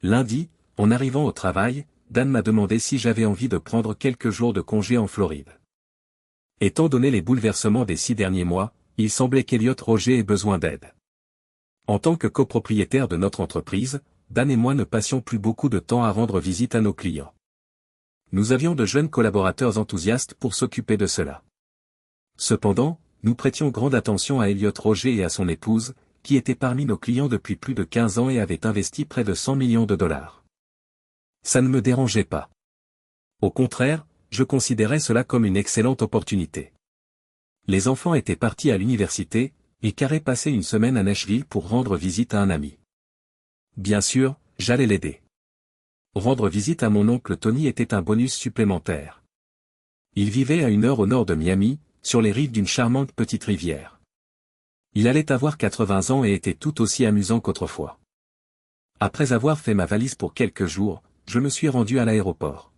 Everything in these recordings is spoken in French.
Lundi, en arrivant au travail, Dan m'a demandé si j'avais envie de prendre quelques jours de congé en Floride. Étant donné les bouleversements des 6 derniers mois, il semblait qu'Elliott Roger ait besoin d'aide. En tant que copropriétaire de notre entreprise, Dan et moi ne passions plus beaucoup de temps à rendre visite à nos clients. Nous avions de jeunes collaborateurs enthousiastes pour s'occuper de cela. Cependant, nous prêtions grande attention à Elliott Roger et à son épouse, qui étaient parmi nos clients depuis plus de 15 ans et avaient investi près de 100 millions de dollars. Ça ne me dérangeait pas. Au contraire, je considérais cela comme une excellente opportunité. Les enfants étaient partis à l'université, et Carey passait une semaine à Nashville pour rendre visite à un ami. Bien sûr, j'allais l'aider. Rendre visite à mon oncle Tony était un bonus supplémentaire. Il vivait à 1 heure au nord de Miami, sur les rives d'une charmante petite rivière. Il allait avoir 80 ans et était tout aussi amusant qu'autrefois. Après avoir fait ma valise pour quelques jours, je me suis rendu à l'aéroport.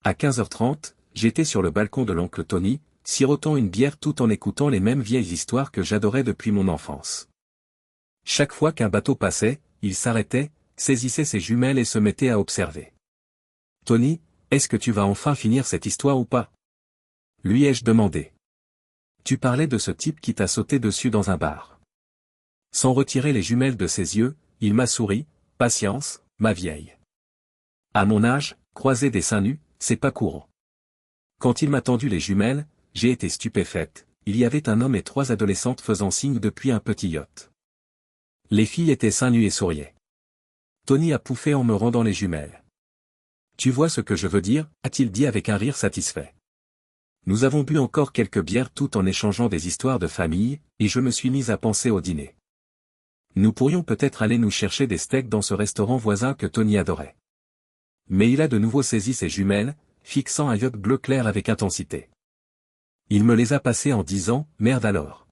À 15h30, j'étais sur le balcon de l'oncle Tony, sirotant une bière tout en écoutant les mêmes vieilles histoires que j'adorais depuis mon enfance. Chaque fois qu'un bateau passait, il s'arrêtait, saisissait ses jumelles et se mettait à observer. « Tony, est-ce que tu vas enfin finir cette histoire ou pas ?» lui ai-je demandé. « Tu parlais de ce type qui t'a sauté dessus dans un bar. » Sans retirer les jumelles de ses yeux, il m'a souri. « Patience, ma vieille. À mon âge, croiser des seins nus, c'est pas courant. » Quand il m'a tendu les jumelles, j'ai été stupéfaite. Il y avait un homme et 3 adolescentes faisant signe depuis un petit yacht. Les filles étaient seins nus et souriaient. Tony a pouffé en me rendant les jumelles. « Tu vois ce que je veux dire ?» a-t-il dit avec un rire satisfait. Nous avons bu encore quelques bières tout en échangeant des histoires de famille, et je me suis mise à penser au dîner. Nous pourrions peut-être aller nous chercher des steaks dans ce restaurant voisin que Tony adorait. Mais il a de nouveau saisi ses jumelles, fixant un yacht bleu clair avec intensité. Il me les a passées en disant « Merde alors !»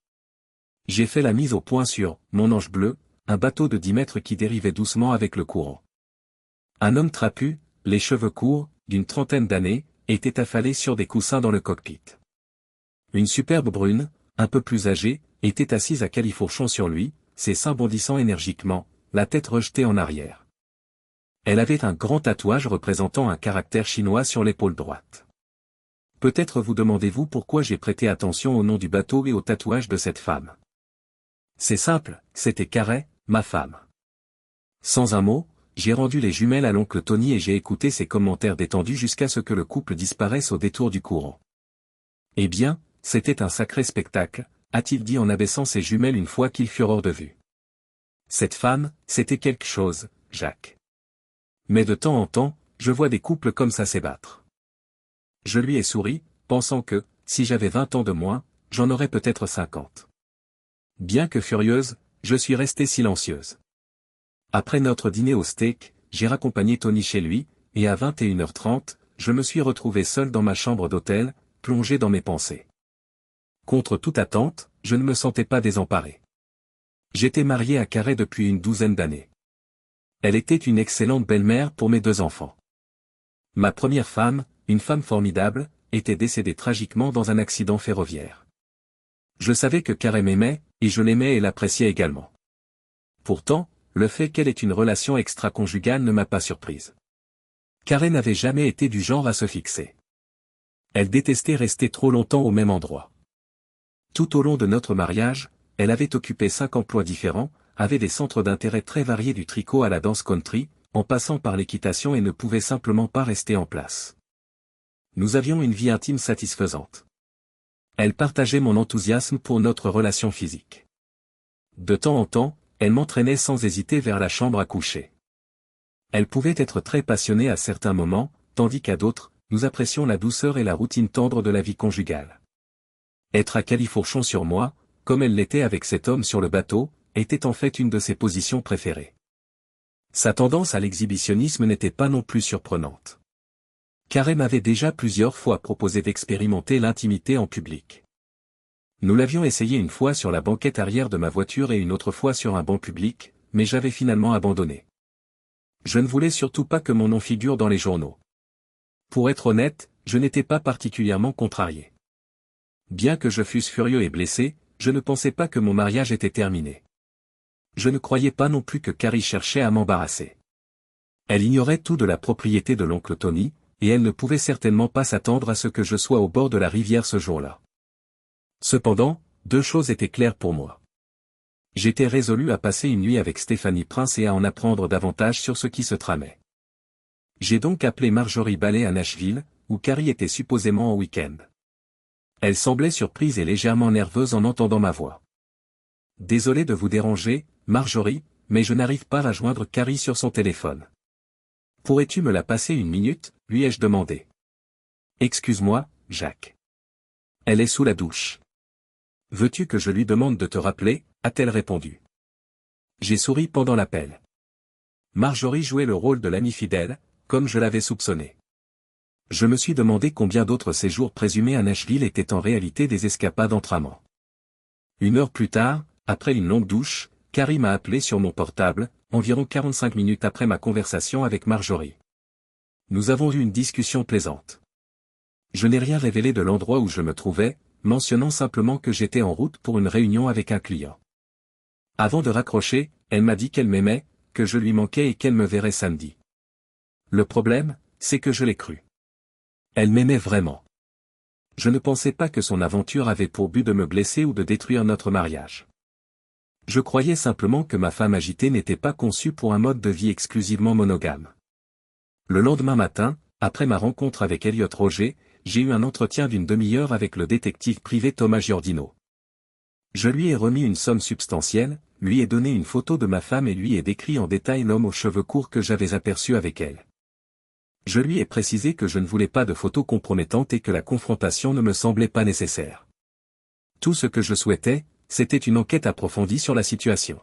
J'ai fait la mise au point sur « Mon ange bleu », un bateau de 10 mètres qui dérivait doucement avec le courant. Un homme trapu, les cheveux courts, d'une trentaine d'années, était affalé sur des coussins dans le cockpit. Une superbe brune, un peu plus âgée, était assise à califourchon sur lui, ses seins bondissant énergiquement, la tête rejetée en arrière. Elle avait un grand tatouage représentant un caractère chinois sur l'épaule droite. Peut-être vous demandez-vous pourquoi j'ai prêté attention au nom du bateau et au tatouage de cette femme. C'est simple, c'était Carey, ma femme. Sans un mot, j'ai rendu les jumelles à l'oncle Tony et j'ai écouté ses commentaires détendus jusqu'à ce que le couple disparaisse au détour du courant. Eh bien, c'était un sacré spectacle, a-t-il dit en abaissant ses jumelles une fois qu'ils furent hors de vue. Cette femme, c'était quelque chose, Jacques. Mais de temps en temps, je vois des couples comme ça s'ébattre. Je lui ai souri, pensant que, si j'avais 20 ans de moins, j'en aurais peut-être 50. Bien que furieuse, je suis restée silencieuse. Après notre dîner au steak, j'ai raccompagné Tony chez lui, et à 21h30, je me suis retrouvé seul dans ma chambre d'hôtel, plongé dans mes pensées. Contre toute attente, je ne me sentais pas désemparé. J'étais marié à Carey depuis une 12aine d'années. Elle était une excellente belle-mère pour mes 2 enfants. Ma première femme, une femme formidable, était décédée tragiquement dans un accident ferroviaire. Je savais que Carey m'aimait, et je l'aimais et l'appréciais également. Pourtant, le fait qu'elle ait une relation extra-conjugale ne m'a pas surprise. Carey n'avait jamais été du genre à se fixer. Elle détestait rester trop longtemps au même endroit. Tout au long de notre mariage, elle avait occupé 5 emplois différents, avait des centres d'intérêt très variés du tricot à la danse country, en passant par l'équitation et ne pouvait simplement pas rester en place. Nous avions une vie intime satisfaisante. Elle partageait mon enthousiasme pour notre relation physique. De temps en temps, elle m'entraînait sans hésiter vers la chambre à coucher. Elle pouvait être très passionnée à certains moments, tandis qu'à d'autres, nous apprécions la douceur et la routine tendre de la vie conjugale. Être à califourchon sur moi, comme elle l'était avec cet homme sur le bateau, était en fait une de ses positions préférées. Sa tendance à l'exhibitionnisme n'était pas non plus surprenante. Carey m'avait déjà plusieurs fois proposé d'expérimenter l'intimité en public. Nous l'avions essayé une fois sur la banquette arrière de ma voiture et une autre fois sur un banc public, mais j'avais finalement abandonné. Je ne voulais surtout pas que mon nom figure dans les journaux. Pour être honnête, je n'étais pas particulièrement contrarié. Bien que je fusse furieux et blessé, je ne pensais pas que mon mariage était terminé. Je ne croyais pas non plus que Carey cherchait à m'embarrasser. Elle ignorait tout de la propriété de l'oncle Tony, et elle ne pouvait certainement pas s'attendre à ce que je sois au bord de la rivière ce jour-là. Cependant, deux choses étaient claires pour moi. J'étais résolu à passer une nuit avec Stéphanie Prince et à en apprendre davantage sur ce qui se tramait. J'ai donc appelé Marjorie Ballet à Nashville, où Carrie était supposément en week-end. Elle semblait surprise et légèrement nerveuse en entendant ma voix. « Désolé de vous déranger, Marjorie, mais je n'arrive pas à joindre Carrie sur son téléphone. Pourrais-tu me la passer une minute, lui ai-je demandé. « Excuse-moi, Jacques. Elle est sous la douche. Veux-tu que je lui demande de te rappeler, a-t-elle répondu. J'ai souri pendant l'appel. Marjorie jouait le rôle de l'amie fidèle, comme je l'avais soupçonné. Je me suis demandé combien d'autres séjours présumés à Nashville étaient en réalité des escapades entre amants. Une heure plus tard, après une longue douche, Carrie m'a appelé sur mon portable, environ 45 minutes après ma conversation avec Marjorie. Nous avons eu une discussion plaisante. Je n'ai rien révélé de l'endroit où je me trouvais, mentionnant simplement que j'étais en route pour une réunion avec un client. Avant de raccrocher, elle m'a dit qu'elle m'aimait, que je lui manquais et qu'elle me verrait samedi. Le problème, c'est que je l'ai cru. Elle m'aimait vraiment. Je ne pensais pas que son aventure avait pour but de me blesser ou de détruire notre mariage. Je croyais simplement que ma femme agitée n'était pas conçue pour un mode de vie exclusivement monogame. Le lendemain matin, après ma rencontre avec Elliot Roger, j'ai eu un entretien d'une demi-heure avec le détective privé Thomas Giordino. Je lui ai remis une somme substantielle, lui ai donné une photo de ma femme et lui ai décrit en détail l'homme aux cheveux courts que j'avais aperçu avec elle. Je lui ai précisé que je ne voulais pas de photos compromettantes et que la confrontation ne me semblait pas nécessaire. Tout ce que je souhaitais, c'était une enquête approfondie sur la situation.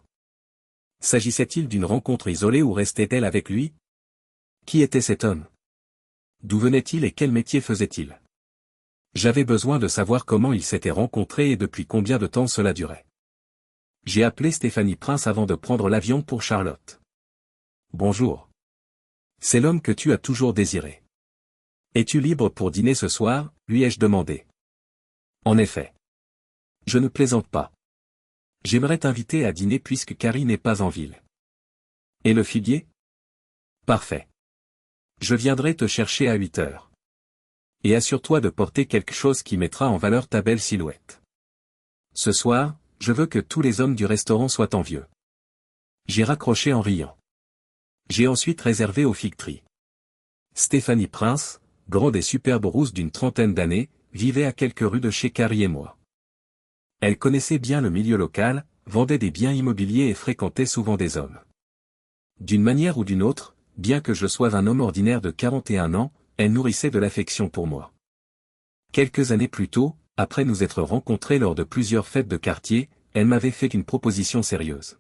S'agissait-il d'une rencontre isolée ou restait-elle avec lui? Qui était cet homme? D'où venait-il et quel métier faisait-il? J'avais besoin de savoir comment ils s'étaient rencontrés et depuis combien de temps cela durait. J'ai appelé Stéphanie Prince avant de prendre l'avion pour Charlotte. Bonjour. C'est l'homme que tu as toujours désiré. Es-tu libre pour dîner ce soir, lui ai-je demandé. En effet. Je ne plaisante pas. J'aimerais t'inviter à dîner puisque Carrie n'est pas en ville. Et le figuier? Parfait. Je viendrai te chercher à 8 heures. Et assure-toi de porter quelque chose qui mettra en valeur ta belle silhouette. Ce soir, je veux que tous les hommes du restaurant soient envieux. J'ai raccroché en riant. J'ai ensuite réservé au Fig Tree. Stéphanie Prince, grande et superbe rousse d'une trentaine d'années, vivait à quelques rues de chez Carrie et moi. Elle connaissait bien le milieu local, vendait des biens immobiliers et fréquentait souvent des hommes. D'une manière ou d'une autre, bien que je sois un homme ordinaire de 41 ans, elle nourrissait de l'affection pour moi. Quelques années plus tôt, après nous être rencontrés lors de plusieurs fêtes de quartier, elle m'avait fait une proposition sérieuse.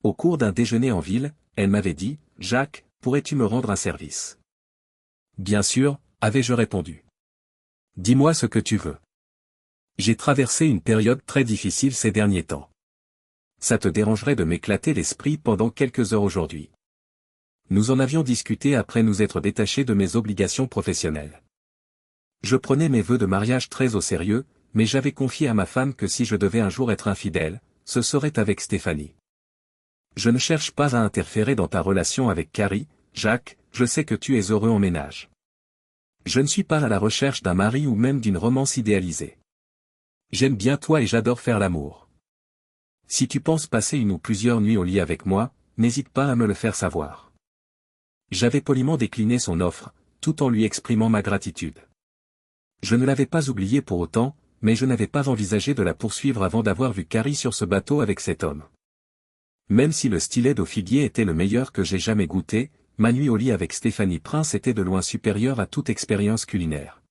Au cours d'un déjeuner en ville, elle m'avait dit, « Jacques, pourrais-tu me rendre un service ?» Bien sûr, avais-je répondu. « Dis-moi ce que tu veux. J'ai traversé une période très difficile ces derniers temps. Ça te dérangerait de m'éclater l'esprit pendant quelques heures aujourd'hui. » Nous en avions discuté après nous être détachés de mes obligations professionnelles. Je prenais mes vœux de mariage très au sérieux, mais j'avais confié à ma femme que si je devais un jour être infidèle, ce serait avec Stéphanie. Je ne cherche pas à interférer dans ta relation avec Carrie, Jacques, je sais que tu es heureux en ménage. Je ne suis pas à la recherche d'un mari ou même d'une romance idéalisée. J'aime bien toi et j'adore faire l'amour. Si tu penses passer une ou plusieurs nuits au lit avec moi, n'hésite pas à me le faire savoir. J'avais poliment décliné son offre, tout en lui exprimant ma gratitude. Je ne l'avais pas oublié pour autant, mais je n'avais pas envisagé de la poursuivre avant d'avoir vu Carrie sur ce bateau avec cet homme. Même si le stylet d'eau figuier était le meilleur que j'ai jamais goûté, ma nuit au lit avec Stéphanie Prince était de loin supérieure à toute expérience culinaire.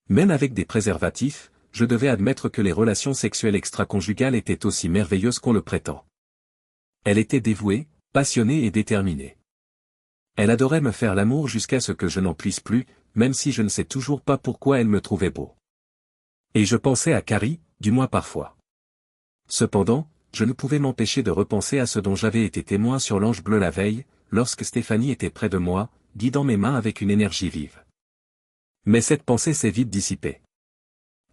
Même avec des préservatifs, je devais admettre que les relations sexuelles extra-conjugales étaient aussi merveilleuses qu'on le prétend. Elle était dévouée, passionnée et déterminée. Elle adorait me faire l'amour jusqu'à ce que je n'en puisse plus, même si je ne sais toujours pas pourquoi elle me trouvait beau. Et je pensais à Carrie, du moins parfois. Cependant, je ne pouvais m'empêcher de repenser à ce dont j'avais été témoin sur l'Ange bleu la veille, lorsque Stéphanie était près de moi, guidant mes mains avec une énergie vive. Mais cette pensée s'est vite dissipée.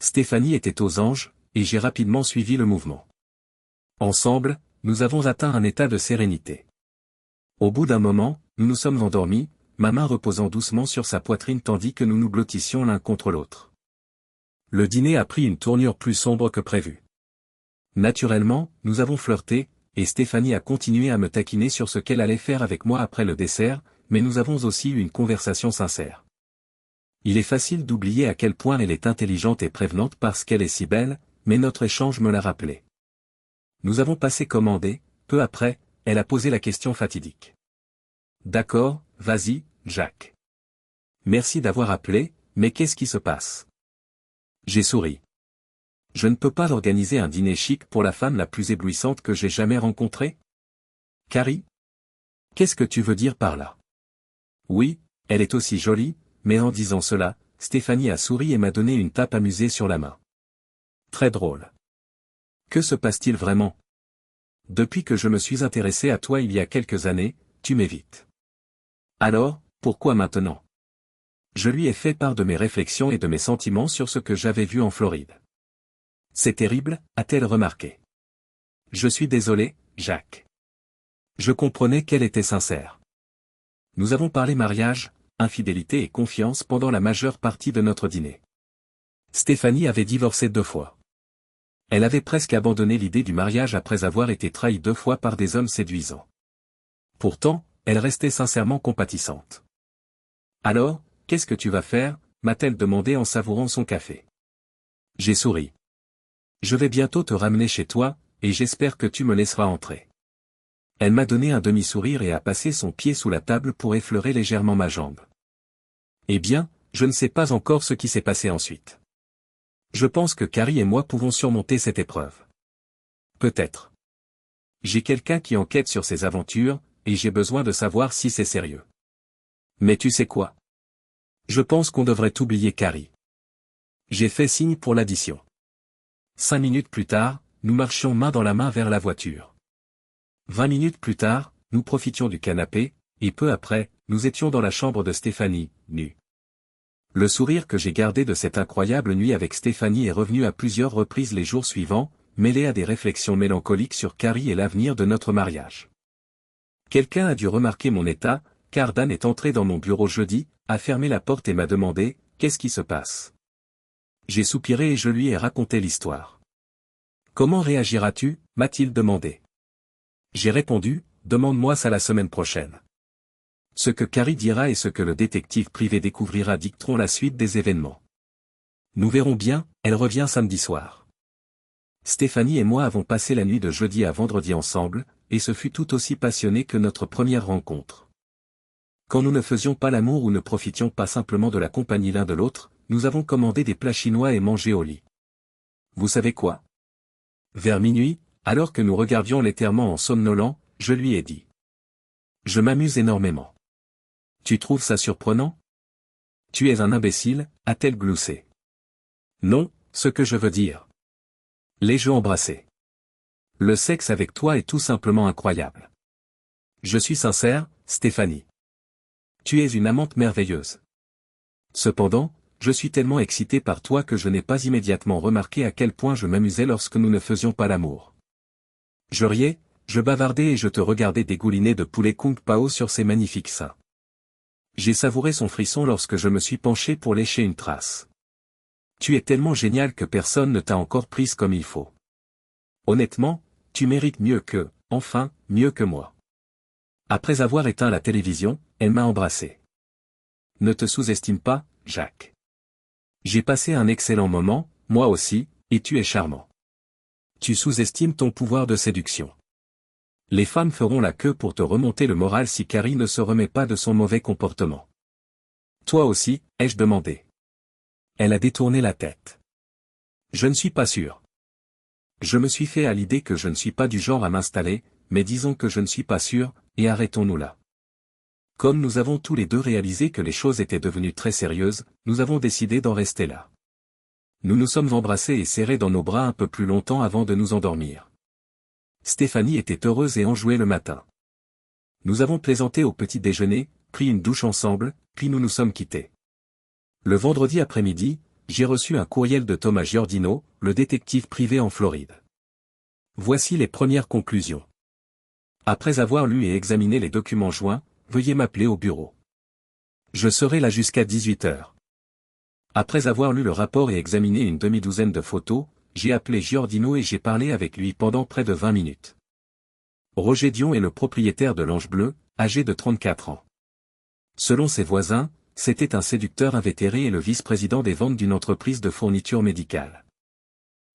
Stéphanie était aux anges, et j'ai rapidement suivi le mouvement. Ensemble, nous avons atteint un état de sérénité. Au bout d'un moment, nous nous sommes endormis, ma main reposant doucement sur sa poitrine tandis que nous nous blottissions l'un contre l'autre. Le dîner a pris une tournure plus sombre que prévu. Naturellement, nous avons flirté, et Stéphanie a continué à me taquiner sur ce qu'elle allait faire avec moi après le dessert, mais nous avons aussi eu une conversation sincère. Il est facile d'oublier à quel point elle est intelligente et prévenante parce qu'elle est si belle, mais notre échange me l'a rappelé. Nous avons passé commandé, peu après, elle a posé la question fatidique. D'accord, vas-y, Jacques. Merci d'avoir appelé, mais qu'est-ce qui se passe? J'ai souri. Je ne peux pas organiser un dîner chic pour la femme la plus éblouissante que j'ai jamais rencontrée? Carrie? Qu'est-ce que tu veux dire par là? Oui, elle est aussi jolie, mais en disant cela, Stéphanie a souri et m'a donné une tape amusée sur la main. Très drôle. Que se passe-t-il vraiment? Depuis que je me suis intéressé à toi il y a quelques années, tu m'évites. Alors, pourquoi maintenant? Je lui ai fait part de mes réflexions et de mes sentiments sur ce que j'avais vu en Floride. C'est terrible, a-t-elle remarqué. Je suis désolé, Jacques. Je comprenais qu'elle était sincère. Nous avons parlé mariage, infidélité et confiance pendant la majeure partie de notre dîner. Stéphanie avait divorcé 2 fois. Elle avait presque abandonné l'idée du mariage après avoir été trahie 2 fois par des hommes séduisants. Pourtant, elle restait sincèrement compatissante. Alors, qu'est-ce que tu vas faire, m'a-t-elle demandé en savourant son café. J'ai souri. Je vais bientôt te ramener chez toi, et j'espère que tu me laisseras entrer. Elle m'a donné un demi-sourire et a passé son pied sous la table pour effleurer légèrement ma jambe. Eh bien, je ne sais pas encore ce qui s'est passé ensuite. Je pense que Carrie et moi pouvons surmonter cette épreuve. Peut-être. J'ai quelqu'un qui enquête sur ses aventures, et j'ai besoin de savoir si c'est sérieux. Mais tu sais quoi? Je pense qu'on devrait oublier Carrie. J'ai fait signe pour l'addition. 5 minutes plus tard, nous marchions main dans la main vers la voiture. 20 minutes plus tard, nous profitions du canapé, et peu après, nous étions dans la chambre de Stéphanie, nue. Le sourire que j'ai gardé de cette incroyable nuit avec Stéphanie est revenu à plusieurs reprises les jours suivants, mêlé à des réflexions mélancoliques sur Carrie et l'avenir de notre mariage. Quelqu'un a dû remarquer mon état, car Dan est entré dans mon bureau jeudi, a fermé la porte et m'a demandé « Qu'est-ce qui se passe ?» J'ai soupiré et je lui ai raconté l'histoire. « Comment réagiras-tu » m'a-t-il demandé. J'ai répondu « Demande-moi ça la semaine prochaine. » Ce que Carrie dira et ce que le détective privé découvrira dicteront la suite des événements. Nous verrons bien, elle revient samedi soir. Stéphanie et moi avons passé la nuit de jeudi à vendredi ensemble, et ce fut tout aussi passionné que notre première rencontre. Quand nous ne faisions pas l'amour ou ne profitions pas simplement de la compagnie l'un de l'autre, nous avons commandé des plats chinois et mangé au lit. Vous savez quoi? Vers minuit, alors que nous regardions l'éterrement en somnolent, je lui ai dit. Je m'amuse énormément. Tu trouves ça surprenant? Tu es un imbécile, a-t-elle gloussé. Non, ce que je veux dire. Les jeux embrassés. Le sexe avec toi est tout simplement incroyable. Je suis sincère, Stéphanie. Tu es une amante merveilleuse. Cependant, je suis tellement excité par toi que je n'ai pas immédiatement remarqué à quel point je m'amusais lorsque nous ne faisions pas l'amour. Je riais, je bavardais et je te regardais dégouliner de poulet kung pao sur ses magnifiques seins. J'ai savouré son frisson lorsque je me suis penché pour lécher une trace. Tu es tellement génial que personne ne t'a encore prise comme il faut. Honnêtement, tu mérites mieux que, enfin, mieux que moi. Après avoir éteint la télévision, elle m'a embrassé. Ne te sous-estime pas, Jacques. J'ai passé un excellent moment, moi aussi, et tu es charmant. Tu sous-estimes ton pouvoir de séduction. Les femmes feront la queue pour te remonter le moral si Carrie ne se remet pas de son mauvais comportement. Toi aussi, ai-je demandé. Elle a détourné la tête. Je ne suis pas sûr. Je me suis fait à l'idée que je ne suis pas du genre à m'installer, mais disons que je ne suis pas sûr, et arrêtons-nous là. Comme nous avons tous les deux réalisé que les choses étaient devenues très sérieuses, nous avons décidé d'en rester là. Nous nous sommes embrassés et serrés dans nos bras un peu plus longtemps avant de nous endormir. Stéphanie était heureuse et enjouée le matin. Nous avons plaisanté au petit déjeuner, pris une douche ensemble, puis nous nous sommes quittés. Le vendredi après-midi, j'ai reçu un courriel de Thomas Giordino, le détective privé en Floride. Voici les premières conclusions. Après avoir lu et examiné les documents joints, veuillez m'appeler au bureau. Je serai là jusqu'à 18 heures. Après avoir lu le rapport et examiné une demi-douzaine de photos, j'ai appelé Giordino et j'ai parlé avec lui pendant près de 20 minutes. Roger Dion est le propriétaire de l'Ange Bleu, âgé de 34 ans. Selon ses voisins, c'était un séducteur invétéré et le vice-président des ventes d'une entreprise de fourniture médicale.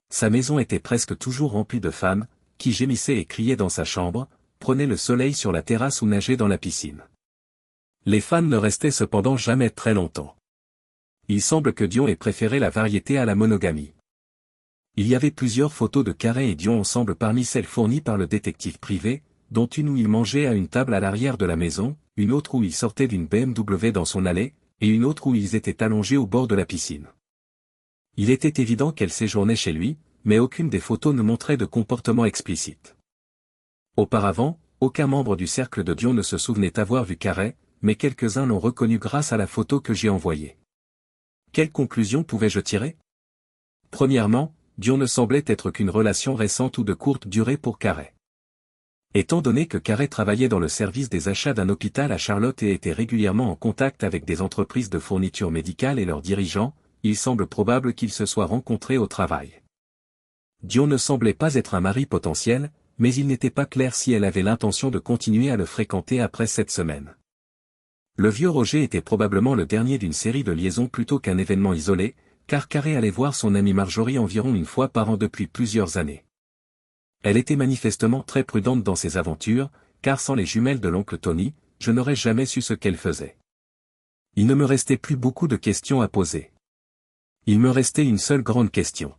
Sa maison était presque toujours remplie de femmes, qui gémissaient et criaient dans sa chambre, prenaient le soleil sur la terrasse ou nageaient dans la piscine. Les fans ne restaient cependant jamais très longtemps. Il semble que Dion ait préféré la variété à la monogamie. Il y avait plusieurs photos de Carey et Dion ensemble parmi celles fournies par le détective privé, dont une où il mangeait à une table à l'arrière de la maison, une autre où il sortait d'une BMW dans son allée, et une autre où ils étaient allongés au bord de la piscine. Il était évident qu'elle séjournait chez lui, mais aucune des photos ne montrait de comportement explicite. Auparavant, aucun membre du cercle de Dion ne se souvenait avoir vu Carey, mais quelques-uns l'ont reconnu grâce à la photo que j'ai envoyée. Quelle conclusion pouvais-je tirer? Premièrement, Dion ne semblait être qu'une relation récente ou de courte durée pour Carey. Étant donné que Carey travaillait dans le service des achats d'un hôpital à Charlotte et était régulièrement en contact avec des entreprises de fourniture médicale et leurs dirigeants, il semble probable qu'ils se soient rencontrés au travail. Dion ne semblait pas être un mari potentiel, mais il n'était pas clair si elle avait l'intention de continuer à le fréquenter après cette semaine. Le vieux Roger était probablement le dernier d'une série de liaisons plutôt qu'un événement isolé, car Carey allait voir son amie Marjorie environ une fois par an depuis plusieurs années. Elle était manifestement très prudente dans ses aventures, car sans les jumelles de l'oncle Tony, je n'aurais jamais su ce qu'elle faisait. Il ne me restait plus beaucoup de questions à poser. Il me restait une seule grande question.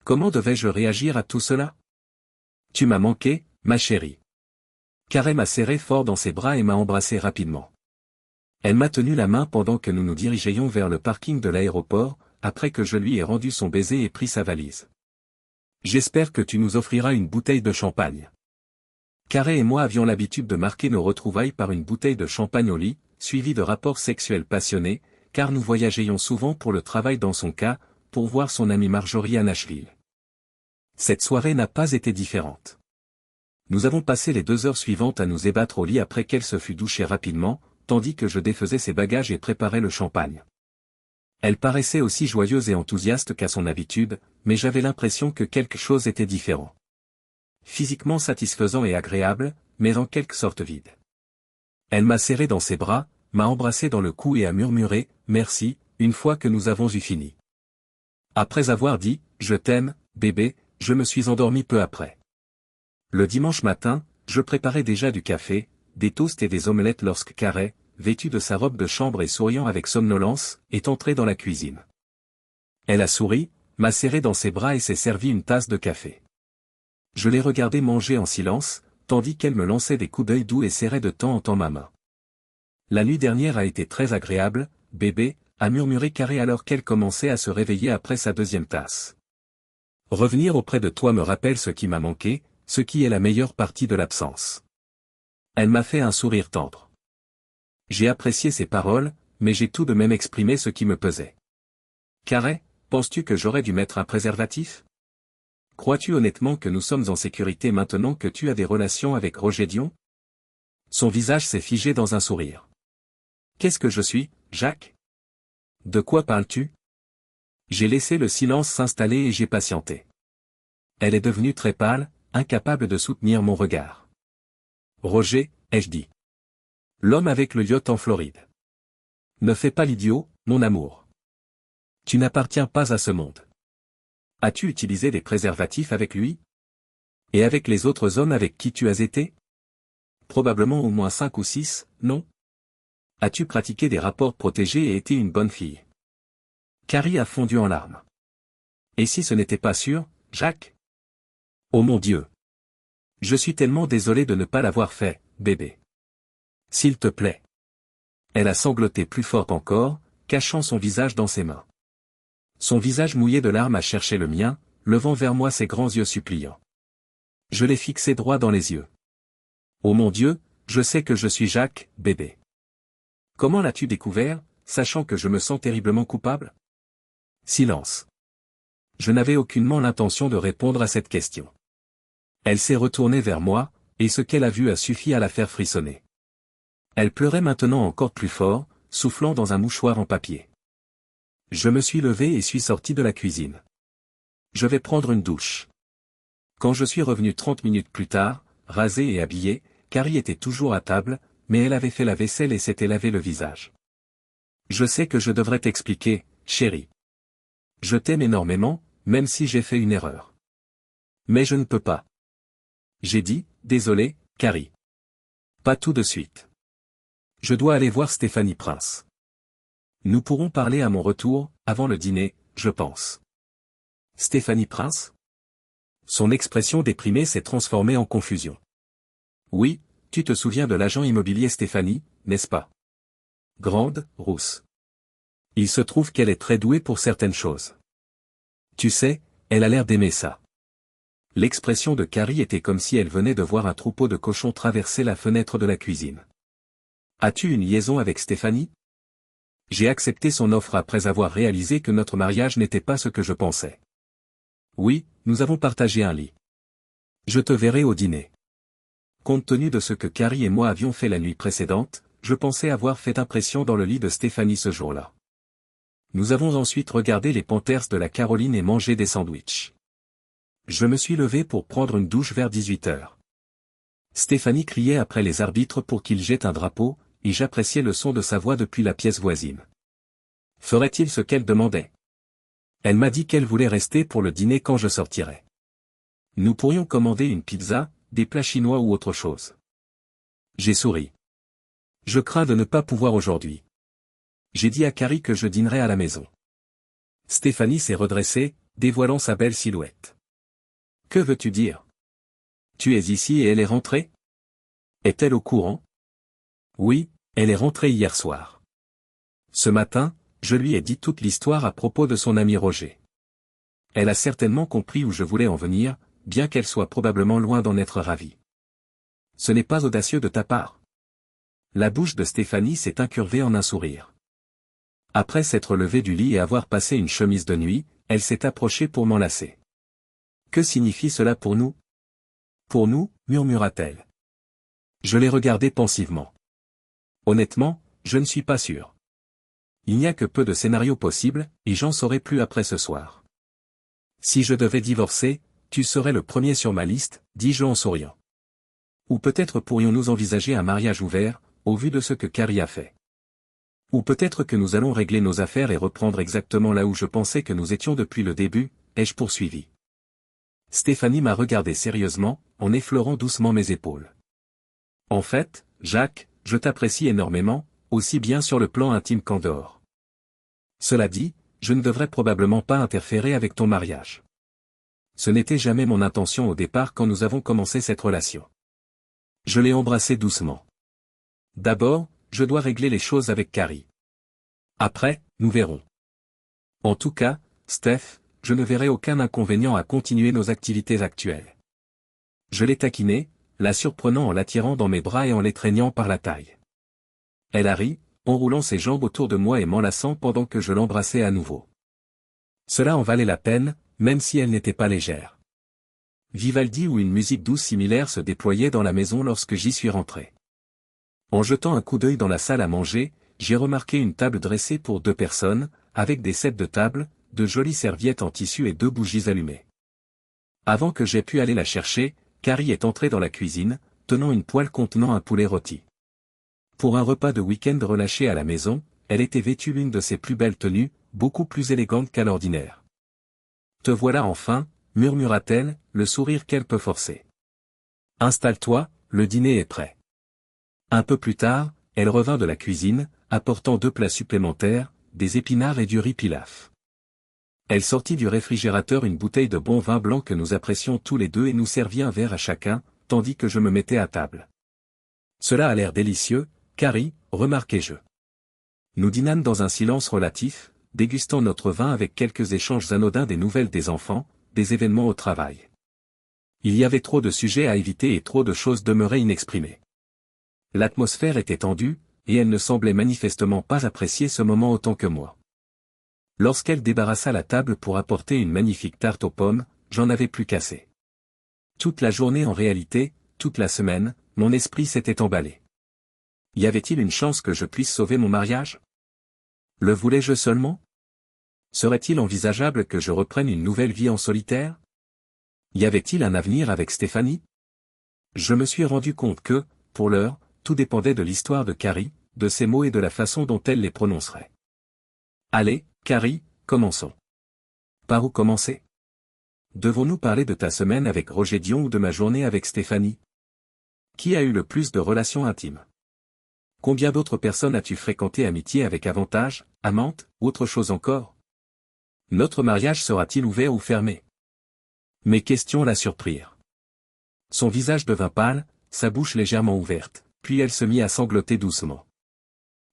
Comment devais-je réagir à tout cela? Tu m'as manqué, ma chérie. Carey m'a serré fort dans ses bras et m'a embrassé rapidement. Elle m'a tenu la main pendant que nous nous dirigions vers le parking de l'aéroport, après que je lui ai rendu son baiser et pris sa valise. J'espère que tu nous offriras une bouteille de champagne. Carey et moi avions l'habitude de marquer nos retrouvailles par une bouteille de champagne au lit, suivie de rapports sexuels passionnés, car nous voyagions souvent pour le travail dans son cas, pour voir son amie Marjorie à Nashville. Cette soirée n'a pas été différente. Nous avons passé les 2 heures suivantes à nous ébattre au lit après qu'elle se fût douchée rapidement, tandis que je défaisais ses bagages et préparais le champagne. Elle paraissait aussi joyeuse et enthousiaste qu'à son habitude, mais j'avais l'impression que quelque chose était différent. Physiquement satisfaisant et agréable, mais en quelque sorte vide. Elle m'a serré dans ses bras, m'a embrassé dans le cou et a murmuré « Merci » une fois que nous avons eu fini. Après avoir dit « Je t'aime, bébé », je me suis endormi peu après. Le dimanche matin, je préparais déjà du café, des toasts et des omelettes lorsque Carey, vêtue de sa robe de chambre et souriant avec somnolence, est entrée dans la cuisine. Elle a souri, m'a serré dans ses bras et s'est servi une tasse de café. Je l'ai regardée manger en silence, tandis qu'elle me lançait des coups d'œil doux et serrait de temps en temps ma main. La nuit dernière a été très agréable, bébé, a murmuré Carey alors qu'elle commençait à se réveiller après sa 2e tasse. Revenir auprès de toi me rappelle ce qui m'a manqué, ce qui est la meilleure partie de l'absence. Elle m'a fait un sourire tendre. J'ai apprécié ses paroles, mais j'ai tout de même exprimé ce qui me pesait. Carey, penses-tu que j'aurais dû mettre un préservatif? Crois-tu honnêtement que nous sommes en sécurité maintenant que tu as des relations avec Roger Dion? Son visage s'est figé dans un sourire. Qu'est-ce que je suis, Jacques? De quoi parles-tu? J'ai laissé le silence s'installer et j'ai patienté. Elle est devenue très pâle, incapable de soutenir mon regard. Roger, ai-je dit. L'homme avec le yacht en Floride. Ne fais pas l'idiot, mon amour. Tu n'appartiens pas à ce monde. As-tu utilisé des préservatifs avec lui? Et avec les autres hommes avec qui tu as été? Probablement au moins 5 ou 6, non? As-tu pratiqué des rapports protégés et été une bonne fille? Carey a fondu en larmes. Et si ce n'était pas sûr, Jacques? Oh mon Dieu! Je suis tellement désolé de ne pas l'avoir fait, bébé. S'il te plaît. Elle a sangloté plus fort encore, cachant son visage dans ses mains. Son visage mouillé de larmes a cherché le mien, levant vers moi ses grands yeux suppliants. Je l'ai fixé droit dans les yeux. Oh mon Dieu, je sais que je suis Jacques, bébé. Comment l'as-tu découvert, sachant que je me sens terriblement coupable? Silence. Je n'avais aucunement l'intention de répondre à cette question. Elle s'est retournée vers moi, et ce qu'elle a vu a suffi à la faire frissonner. Elle pleurait maintenant encore plus fort, soufflant dans un mouchoir en papier. Je me suis levé et suis sorti de la cuisine. Je vais prendre une douche. Quand je suis revenu 30 minutes plus tard, rasé et habillé, Carrie était toujours à table, mais elle avait fait la vaisselle et s'était lavé le visage. Je sais que je devrais t'expliquer, chérie. Je t'aime énormément, même si j'ai fait une erreur. Mais je ne peux pas. J'ai dit, désolé, Carrie. Pas tout de suite. Je dois aller voir Stéphanie Prince. Nous pourrons parler à mon retour, avant le dîner, je pense. Stéphanie Prince? Son expression déprimée s'est transformée en confusion. Oui, tu te souviens de l'agent immobilier Stéphanie, n'est-ce pas? Grande, rousse. Il se trouve qu'elle est très douée pour certaines choses. Tu sais, elle a l'air d'aimer ça. L'expression de Carrie était comme si elle venait de voir un troupeau de cochons traverser la fenêtre de la cuisine. As-tu une liaison avec Stéphanie? J'ai accepté son offre après avoir réalisé que notre mariage n'était pas ce que je pensais. Oui, nous avons partagé un lit. Je te verrai au dîner. Compte tenu de ce que Carrie et moi avions fait la nuit précédente, je pensais avoir fait impression dans le lit de Stéphanie ce jour-là. Nous avons ensuite regardé les Panthers de la Caroline et mangé des sandwichs. Je me suis levé pour prendre une douche vers 18 heures. Stéphanie criait après les arbitres pour qu'ils jettent un drapeau, et j'appréciais le son de sa voix depuis la pièce voisine. Ferait-il ce qu'elle demandait? Elle m'a dit qu'elle voulait rester pour le dîner quand je sortirais. Nous pourrions commander une pizza, des plats chinois ou autre chose. J'ai souri. Je crains de ne pas pouvoir aujourd'hui. J'ai dit à Carrie que je dînerais à la maison. Stéphanie s'est redressée, dévoilant sa belle silhouette. Que veux-tu dire? Tu es ici et elle est rentrée? Est-elle au courant? Oui, elle est rentrée hier soir. Ce matin, je lui ai dit toute l'histoire à propos de son ami Roger. Elle a certainement compris où je voulais en venir, bien qu'elle soit probablement loin d'en être ravie. Ce n'est pas audacieux de ta part. La bouche de Stéphanie s'est incurvée en un sourire. Après s'être levée du lit et avoir passé une chemise de nuit, elle s'est approchée pour m'enlacer. Que signifie cela pour nous? Pour nous, murmura-t-elle. Je l'ai regardée pensivement. Honnêtement, je ne suis pas sûr. Il n'y a que peu de scénarios possibles, et j'en saurai plus après ce soir. Si je devais divorcer, tu serais le premier sur ma liste, dis-je en souriant. Ou peut-être pourrions-nous envisager un mariage ouvert, au vu de ce que Carrie a fait. Ou peut-être que nous allons régler nos affaires et reprendre exactement là où je pensais que nous étions depuis le début, ai-je poursuivi. Stéphanie m'a regardé sérieusement, en effleurant doucement mes épaules. En fait, Jacques, je t'apprécie énormément, aussi bien sur le plan intime qu'en dehors. Cela dit, je ne devrais probablement pas interférer avec ton mariage. Ce n'était jamais mon intention au départ quand nous avons commencé cette relation. Je l'ai embrassé doucement. D'abord, je dois régler les choses avec Carrie. Après, nous verrons. En tout cas, Steph, je ne verrai aucun inconvénient à continuer nos activités actuelles. Je l'ai taquinée, la surprenant en l'attirant dans mes bras et en l'étreignant par la taille. Elle a ri, enroulant ses jambes autour de moi et m'enlaçant pendant que je l'embrassais à nouveau. Cela en valait la peine, même si elle n'était pas légère. Vivaldi ou une musique douce similaire se déployait dans la maison lorsque j'y suis rentré. En jetant un coup d'œil dans la salle à manger, j'ai remarqué une table dressée pour 2 personnes, avec des sets de table, de jolies serviettes en tissu et 2 bougies allumées. Avant que j'aie pu aller la chercher, Carrie est entrée dans la cuisine, tenant une poêle contenant un poulet rôti. Pour un repas de week-end relâché à la maison, elle était vêtue l'une de ses plus belles tenues, beaucoup plus élégante qu'à l'ordinaire. Te voilà enfin, murmura-t-elle, le sourire qu'elle peut forcer. Installe-toi, le dîner est prêt. Un peu plus tard, elle revint de la cuisine, apportant 2 plats supplémentaires, des épinards et du riz pilaf. Elle sortit du réfrigérateur une bouteille de bon vin blanc que nous apprécions tous les deux et nous servit un verre à chacun, tandis que je me mettais à table. Cela a l'air délicieux, Carrie, remarquai-je. Nous dînâmes dans un silence relatif, dégustant notre vin avec quelques échanges anodins des nouvelles des enfants, des événements au travail. Il y avait trop de sujets à éviter et trop de choses demeuraient inexprimées. L'atmosphère était tendue, et elle ne semblait manifestement pas apprécier ce moment autant que moi. Lorsqu'elle débarrassa la table pour apporter une magnifique tarte aux pommes, j'en avais plus qu'assez. Toute la journée en réalité, toute la semaine, mon esprit s'était emballé. Y avait-il une chance que je puisse sauver mon mariage? Le voulais-je seulement? Serait-il envisageable que je reprenne une nouvelle vie en solitaire? Y avait-il un avenir avec Stéphanie? Je me suis rendu compte que, pour l'heure, tout dépendait de l'histoire de Carrie, de ses mots et de la façon dont elle les prononcerait. Allez, Carrie, commençons. Par où commencer? Devons-nous parler de ta semaine avec Roger Dion ou de ma journée avec Stéphanie? Qui a eu le plus de relations intimes? Combien d'autres personnes as-tu fréquenté amitié avec avantage, amante, ou autre chose encore? Notre mariage sera-t-il ouvert ou fermé? Mes questions la surprirent. Son visage devint pâle, sa bouche légèrement ouverte, puis elle se mit à sangloter doucement.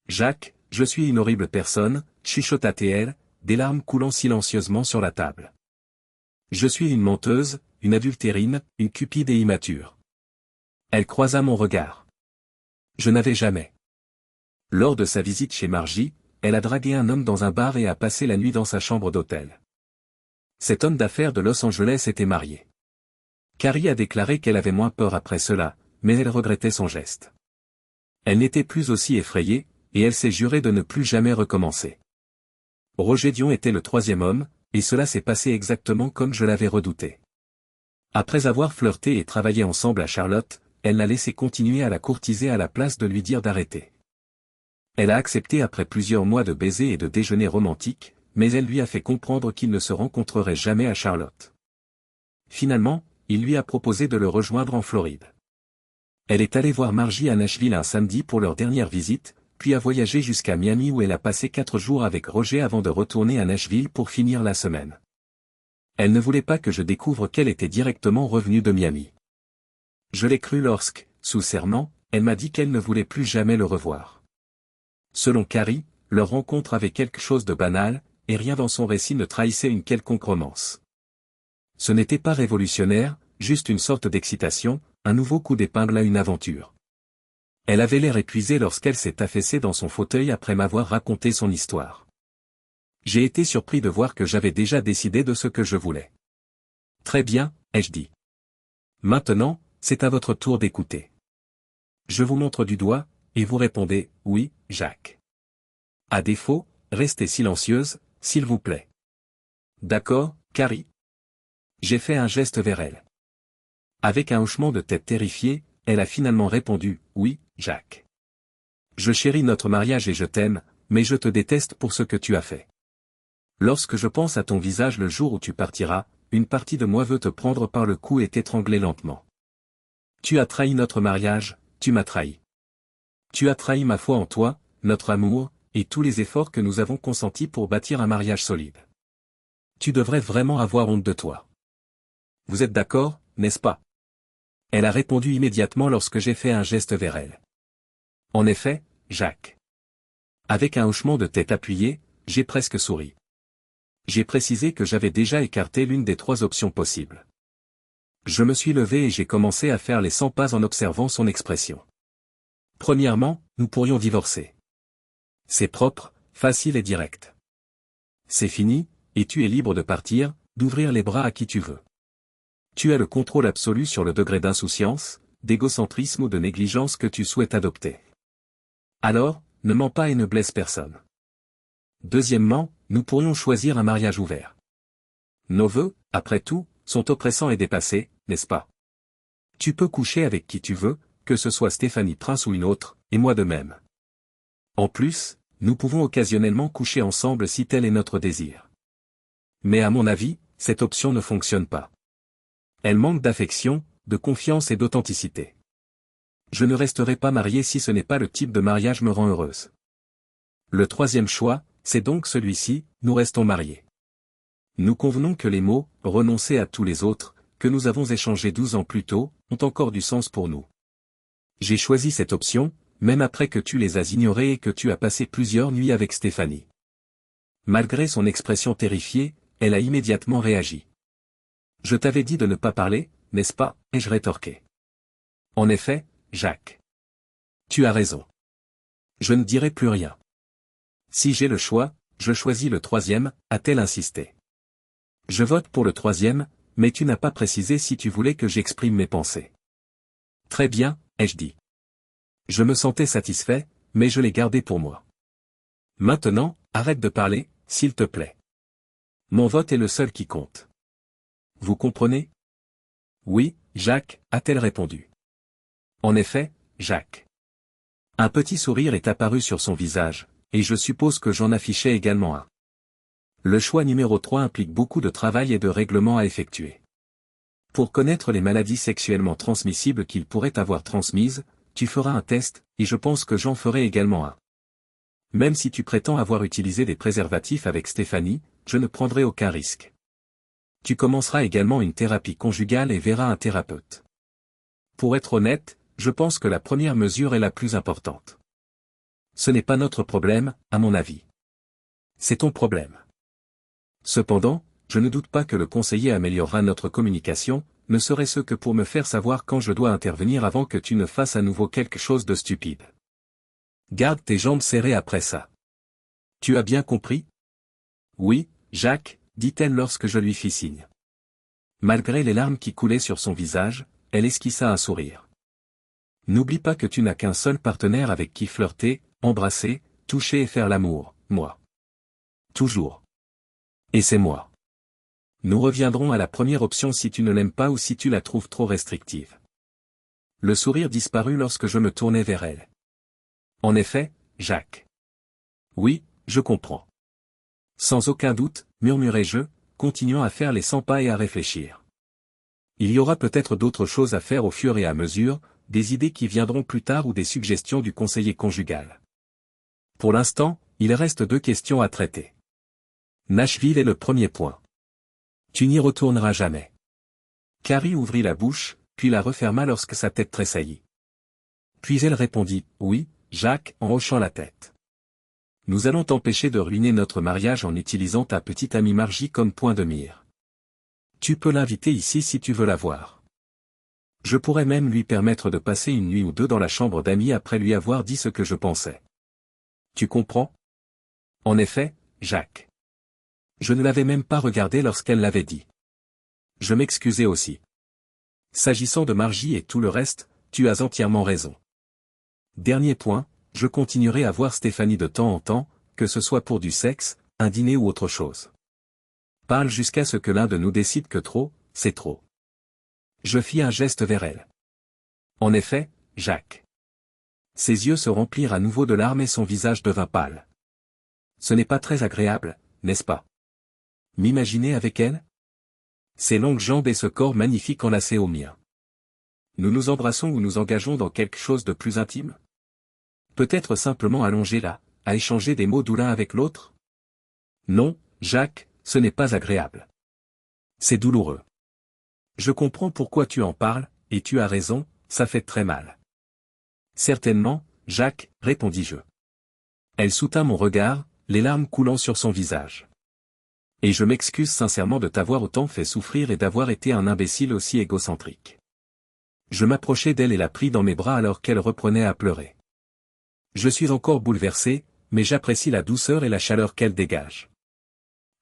Jacques, je suis une horrible personne, chuchota-t-elle, des larmes coulant silencieusement sur la table. Je suis une menteuse, une adultérine, une cupide et immature. Elle croisa mon regard. Je n'avais jamais. Lors de sa visite chez Margie, elle a dragué un homme dans un bar et a passé la nuit dans sa chambre d'hôtel. Cet homme d'affaires de Los Angeles était marié. Carrie a déclaré qu'elle avait moins peur après cela, mais elle regrettait son geste. Elle n'était plus aussi effrayée, et elle s'est jurée de ne plus jamais recommencer. Roger Dion était le troisième homme, et cela s'est passé exactement comme je l'avais redouté. Après avoir flirté et travaillé ensemble à Charlotte, elle l'a laissé continuer à la courtiser à la place de lui dire d'arrêter. Elle a accepté après plusieurs mois de baisers et de déjeuners romantiques, mais elle lui a fait comprendre qu'ils ne se rencontreraient jamais à Charlotte. Finalement, il lui a proposé de le rejoindre en Floride. Elle est allée voir Margie à Nashville un samedi pour leur dernière visite, puis a voyagé jusqu'à Miami où elle a passé 4 jours avec Roger avant de retourner à Nashville pour finir la semaine. Elle ne voulait pas que je découvre qu'elle était directement revenue de Miami. Je l'ai cru lorsque, sous serment, elle m'a dit qu'elle ne voulait plus jamais le revoir. Selon Carrie, leur rencontre avait quelque chose de banal, et rien dans son récit ne trahissait une quelconque romance. Ce n'était pas révolutionnaire, juste une sorte d'excitation, un nouveau coup d'épingle à une aventure. Elle avait l'air épuisée lorsqu'elle s'est affaissée dans son fauteuil après m'avoir raconté son histoire. J'ai été surpris de voir que j'avais déjà décidé de ce que je voulais. Très bien, ai-je dit. Maintenant, c'est à votre tour d'écouter. Je vous montre du doigt, et vous répondez, oui, Jacques. À défaut, restez silencieuse, s'il vous plaît. D'accord, Carrie? J'ai fait un geste vers elle. Avec un hochement de tête terrifié, elle a finalement répondu, oui, Jacques. Je chéris notre mariage et je t'aime, mais je te déteste pour ce que tu as fait. Lorsque je pense à ton visage le jour où tu partiras, une partie de moi veut te prendre par le cou et t'étrangler lentement. Tu as trahi notre mariage, tu m'as trahi. Tu as trahi ma foi en toi, notre amour, et tous les efforts que nous avons consentis pour bâtir un mariage solide. Tu devrais vraiment avoir honte de toi. Vous êtes d'accord, n'est-ce pas? Elle a répondu immédiatement lorsque j'ai fait un geste vers elle. En effet, Jacques. Avec un hochement de tête appuyé, j'ai presque souri. J'ai précisé que j'avais déjà écarté l'une des 3 options possibles. Je me suis levé et j'ai commencé à faire les 100 pas en observant son expression. Premièrement, nous pourrions divorcer. C'est propre, facile et direct. C'est fini, et tu es libre de partir, d'ouvrir les bras à qui tu veux. Tu as le contrôle absolu sur le degré d'insouciance, d'égocentrisme ou de négligence que tu souhaites adopter. Alors, ne mens pas et ne blesse personne. Deuxièmement, nous pourrions choisir un mariage ouvert. Nos vœux, après tout, sont oppressants et dépassés, n'est-ce pas? Tu peux coucher avec qui tu veux, que ce soit Stéphanie Prince ou une autre, et moi de même. En plus, nous pouvons occasionnellement coucher ensemble si tel est notre désir. Mais à mon avis, cette option ne fonctionne pas. Elle manque d'affection, de confiance et d'authenticité. Je ne resterai pas mariée si ce n'est pas le type de mariage me rend heureuse. Le troisième choix, c'est donc celui-ci, nous restons mariés. Nous convenons que les mots, renoncer à tous les autres, que nous avons échangés 12 ans plus tôt, ont encore du sens pour nous. J'ai choisi cette option, même après que tu les as ignorés et que tu as passé plusieurs nuits avec Stéphanie. Malgré son expression terrifiée, elle a immédiatement réagi. Je t'avais dit de ne pas parler, n'est-ce pas, ai-je rétorqué. En effet, Jacques. Tu as raison. Je ne dirai plus rien. Si j'ai le choix, je choisis le troisième, a-t-elle insisté. Je vote pour le troisième, mais tu n'as pas précisé si tu voulais que j'exprime mes pensées. Très bien, ai-je dit. Je me sentais satisfait, mais je l'ai gardé pour moi. Maintenant, arrête de parler, s'il te plaît. Mon vote est le seul qui compte. Vous comprenez? Oui, Jacques, a-t-elle répondu. En effet, Jacques. Un petit sourire est apparu sur son visage, et je suppose que j'en affichais également un. Le choix numéro 3 implique beaucoup de travail et de règlements à effectuer. Pour connaître les maladies sexuellement transmissibles qu'il pourrait avoir transmises, tu feras un test, et je pense que j'en ferai également un. Même si tu prétends avoir utilisé des préservatifs avec Stéphanie, je ne prendrai aucun risque. Tu commenceras également une thérapie conjugale et verras un thérapeute. Pour être honnête, je pense que la première mesure est la plus importante. Ce n'est pas notre problème, à mon avis. C'est ton problème. Cependant, je ne doute pas que le conseiller améliorera notre communication, ne serait-ce que pour me faire savoir quand je dois intervenir avant que tu ne fasses à nouveau quelque chose de stupide. Garde tes jambes serrées après ça. Tu as bien compris? Oui, Jacques, dit-elle lorsque je lui fis signe. Malgré les larmes qui coulaient sur son visage, elle esquissa un sourire. N'oublie pas que tu n'as qu'un seul partenaire avec qui flirter, embrasser, toucher et faire l'amour, moi. Toujours. Et c'est moi. Nous reviendrons à la première option si tu ne l'aimes pas ou si tu la trouves trop restrictive. Le sourire disparut lorsque je me tournai vers elle. En effet, Jacques. Oui, je comprends. Sans aucun doute, murmurai-je, continuant à faire les 100 pas et à réfléchir. Il y aura peut-être d'autres choses à faire au fur et à mesure, des idées qui viendront plus tard ou des suggestions du conseiller conjugal. Pour l'instant, il reste 2 questions à traiter. Nashville est le premier point. Tu n'y retourneras jamais. Carrie ouvrit la bouche, puis la referma lorsque sa tête tressaillit. Puis elle répondit, oui, Jacques, en hochant la tête. Nous allons t'empêcher de ruiner notre mariage en utilisant ta petite amie Margie comme point de mire. Tu peux l'inviter ici si tu veux la voir. Je pourrais même lui permettre de passer une nuit ou 2 dans la chambre d'amis après lui avoir dit ce que je pensais. Tu comprends? En effet, Jacques. Je ne l'avais même pas regardé lorsqu'elle l'avait dit. Je m'excusais aussi. S'agissant de Margie et tout le reste, tu as entièrement raison. Dernier point, je continuerai à voir Stéphanie de temps en temps, que ce soit pour du sexe, un dîner ou autre chose. Parle jusqu'à ce que l'un de nous décide que trop, c'est trop. Je fis un geste vers elle. En effet, Jacques. Ses yeux se remplirent à nouveau de larmes et son visage devint pâle. Ce n'est pas très agréable, n'est-ce pas? M'imaginer avec elle? Ses longues jambes et ce corps magnifique enlacé au mien. Nous nous embrassons ou nous engageons dans quelque chose de plus intime? Peut-être simplement allongés là, à échanger des mots doux l'un avec l'autre? Non, Jacques, ce n'est pas agréable. C'est douloureux. Je comprends pourquoi tu en parles, et tu as raison, ça fait très mal. Certainement, Jacques, répondis-je. Elle soutint mon regard, les larmes coulant sur son visage. Et je m'excuse sincèrement de t'avoir autant fait souffrir et d'avoir été un imbécile aussi égocentrique. Je m'approchai d'elle et la pris dans mes bras alors qu'elle reprenait à pleurer. Je suis encore bouleversé, mais j'apprécie la douceur et la chaleur qu'elle dégage.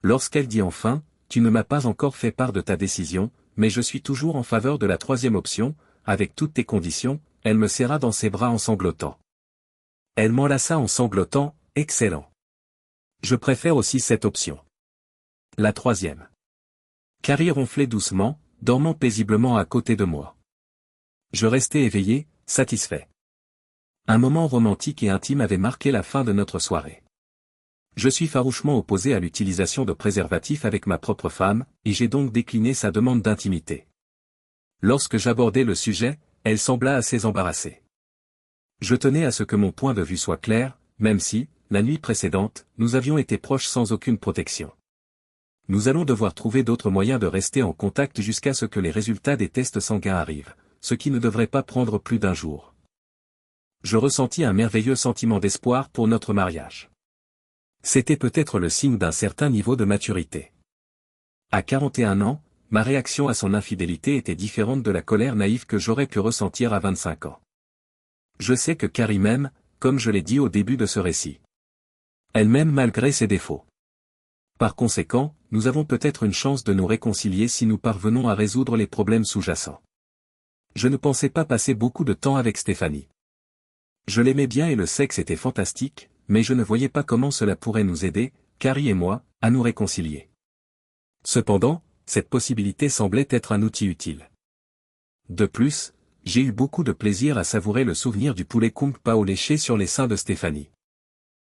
Lorsqu'elle dit enfin, tu ne m'as pas encore fait part de ta décision, mais je suis toujours en faveur de la 3e option, avec toutes tes conditions, elle me serra dans ses bras en sanglotant. Elle m'enlaça en sanglotant, excellent. Je préfère aussi cette option. La 3e. Carrie ronflait doucement, dormant paisiblement à côté de moi. Je restais éveillé, satisfait. Un moment romantique et intime avait marqué la fin de notre soirée. Je suis farouchement opposé à l'utilisation de préservatifs avec ma propre femme, et j'ai donc décliné sa demande d'intimité. Lorsque j'abordai le sujet, elle sembla assez embarrassée. Je tenais à ce que mon point de vue soit clair, même si, la nuit précédente, nous avions été proches sans aucune protection. Nous allons devoir trouver d'autres moyens de rester en contact jusqu'à ce que les résultats des tests sanguins arrivent, ce qui ne devrait pas prendre plus d'1 jour. Je ressentis un merveilleux sentiment d'espoir pour notre mariage. C'était peut-être le signe d'un certain niveau de maturité. À 41 ans, ma réaction à son infidélité était différente de la colère naïve que j'aurais pu ressentir à 25 ans. Je sais que Carrie m'aime, comme je l'ai dit au début de ce récit. Elle m'aime malgré ses défauts. Par conséquent, nous avons peut-être une chance de nous réconcilier si nous parvenons à résoudre les problèmes sous-jacents. Je ne pensais pas passer beaucoup de temps avec Stéphanie. Je l'aimais bien et le sexe était fantastique, mais je ne voyais pas comment cela pourrait nous aider, Carrie et moi, à nous réconcilier. Cependant, cette possibilité semblait être un outil utile. De plus, j'ai eu beaucoup de plaisir à savourer le souvenir du poulet kung pao léché sur les seins de Stéphanie.